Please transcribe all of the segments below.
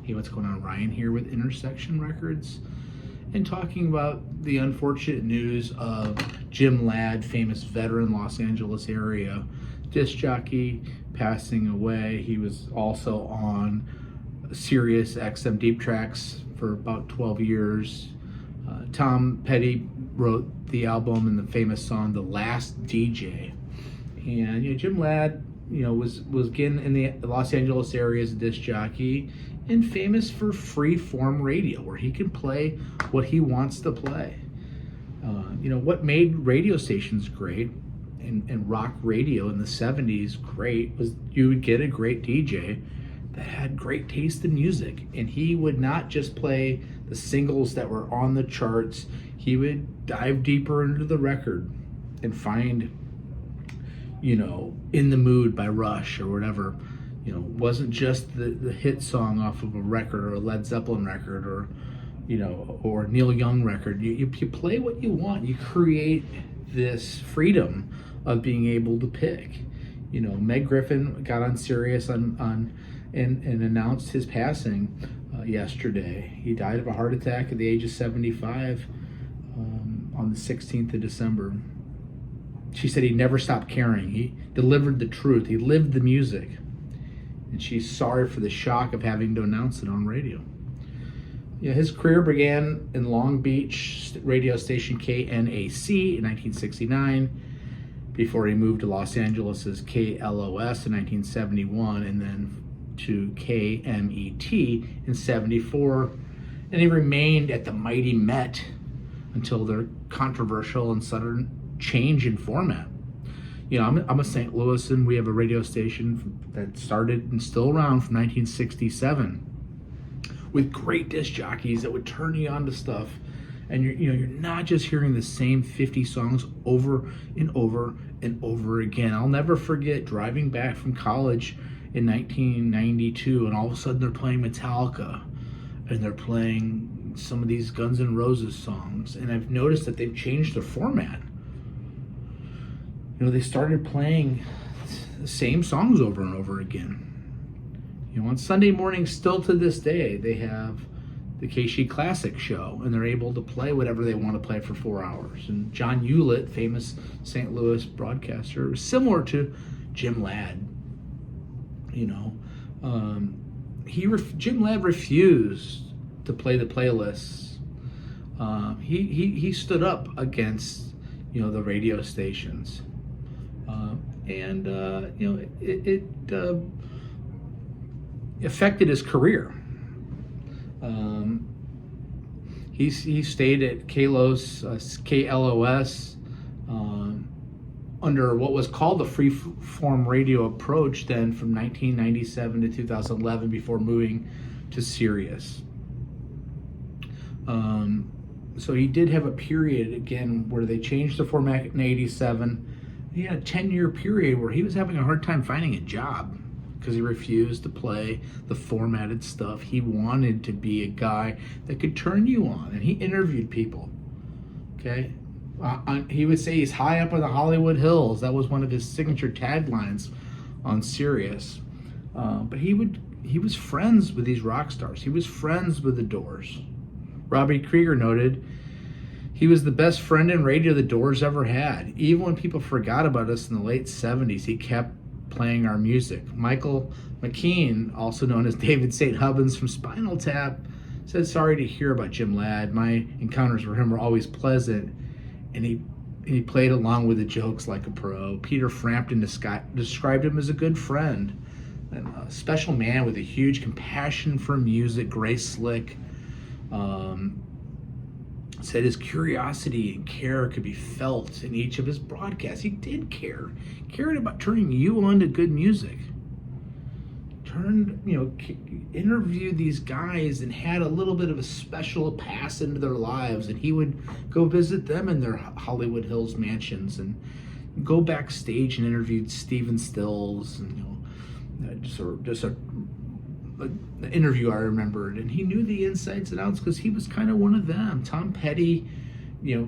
Hey, what's going on? Ryan here with Intersection Records, and talking about the unfortunate news of Jim Ladd, famous veteran Los Angeles area disc jockey, passing away. He was also on Sirius XM Deep Tracks for about 12 years. Tom Petty wrote the album and the famous song "The Last DJ," and Jim Ladd, was again in the Los Angeles area as a disc jockey and famous for free form radio, where he can play what he wants to play. What made radio stations great and rock radio in the 70s great was you would get a great DJ that had great taste in music, and he would not just play the singles that were on the charts. He would dive deeper into the record and find, In the Mood by Rush or whatever. Wasn't just the hit song off of a record or a Led Zeppelin record or Neil Young record. You play what you want. You create this freedom of being able to pick. Meg Griffin got on Sirius and announced his passing yesterday. He died of a heart attack at the age of 75 on the 16th of December. She said he never stopped caring. He delivered the truth. He lived the music. And she's sorry for the shock of having to announce it on radio. His career began in Long Beach radio station KNAC in 1969, before he moved to Los Angeles' KLOS in 1971, and then to KMET in 74. And he remained at the mighty Met until their controversial and sudden change in format. I'm a St. Louisan. We have a radio station that started and still around from 1967 with great disc jockeys that would turn you on to stuff. And you're not just hearing the same 50 songs over and over and over again. I'll never forget driving back from college in 1992, and all of a sudden they're playing Metallica and they're playing some of these Guns N' Roses songs. And I've noticed that they've changed their format. They started playing the same songs over and over again. On Sunday mornings, still to this day, they have the KSHE Classic show, and they're able to play whatever they want to play for 4 hours. And John Hewlett, famous St. Louis broadcaster, was similar to Jim Ladd. Jim Ladd refused to play the playlists. He stood up against the radio stations. It affected his career. He stayed at KLOS under what was called the free form radio approach then from 1997 to 2011 before moving to Sirius. So he did have a period again where they changed the format in 87. He had a 10-year period where he was having a hard time finding a job because he refused to play the formatted stuff. He wanted to be a guy that could turn you on, and he interviewed people. Okay, he would say he's high up on the Hollywood Hills. That was one of his signature taglines on Sirius. But he was friends with these rock stars. He was friends with the Doors. Robbie Krieger noted, "He was the best friend in radio the Doors ever had. Even when people forgot about us in the late 70s, he kept playing our music." Michael McKean, also known as David St. Hubbins from Spinal Tap, said, "Sorry to hear about Jim Ladd. My encounters with him were always pleasant, and he played along with the jokes like a pro." Peter Frampton described him as a good friend, and a special man with a huge compassion for music. Grace Slick said his curiosity and care could be felt in each of his broadcasts. He did care. Cared about turning you on to good music. Interviewed these guys and had a little bit of a special pass into their lives, and he would go visit them in their Hollywood Hills mansions and go backstage and interviewed Stephen Stills, and just an interview I remembered, and he knew the insides and outs because he was kind of one of them. Tom Petty,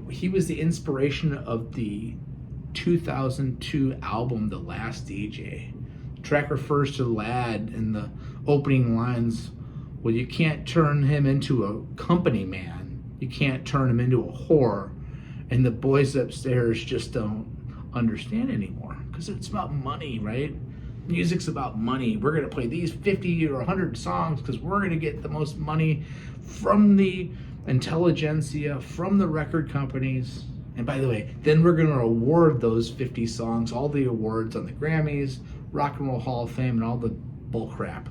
he was the inspiration of the 2002 album The Last DJ. The track refers to Ladd, and the opening lines Well, you can't turn him into a company man. You can't turn him into a whore. And the boys upstairs just don't understand anymore because it's about money, right? Music's about money. We're going to play these 50 or 100 songs because we're going to get the most money from the intelligentsia, from the record companies. And by the way, then we're going to award those 50 songs, all the awards on the Grammys, Rock and Roll Hall of Fame, and all the bull crap.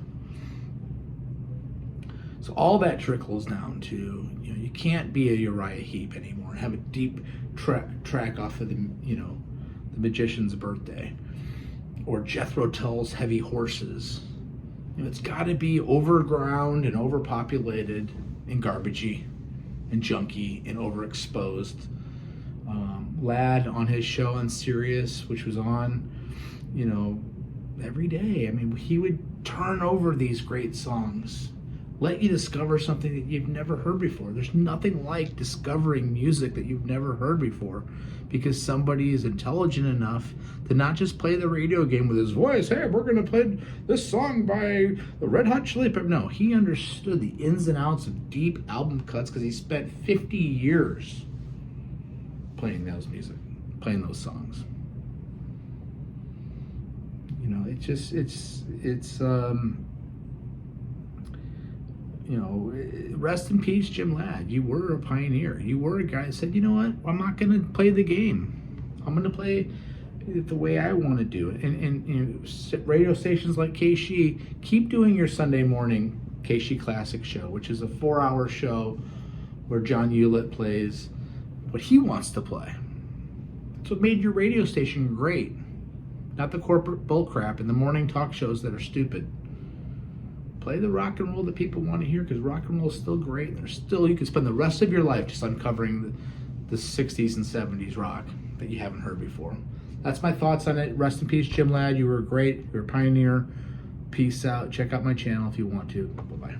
So all that trickles down to, you can't be a Uriah Heep anymore and have a deep track off of the Magician's Birthday or Jethro Tull's Heavy Horses. It's got to be overground and overpopulated and garbagey and junky and overexposed. Ladd on his show on Sirius, which was on, every day. I mean, he would turn over these great songs, let you discover something that you've never heard before. There's nothing like discovering music that you've never heard before because somebody is intelligent enough to not just play the radio game with his voice. Hey, we're going to play this song by the Red Hot Chili Peppers. No, he understood the ins and outs of deep album cuts because he spent 50 years playing those songs. Rest in peace, Jim Ladd. You were a pioneer. You were a guy that said, you know what, I'm not going to play the game. I'm going to play it the way I want to do it. And radio stations like KSHE, keep doing your Sunday morning KSHE Classic show, which is a 4-hour show where John Hewlett plays what he wants to play. That's what made your radio station great. Not the corporate bullcrap and the morning talk shows that are stupid. Play the rock and roll that people want to hear because rock and roll is still great. You can spend the rest of your life just uncovering the 60s and 70s rock that you haven't heard before. That's my thoughts on it. Rest in peace, Jim Ladd. You were great. You were a pioneer. Peace out. Check out my channel if you want to. Bye-bye.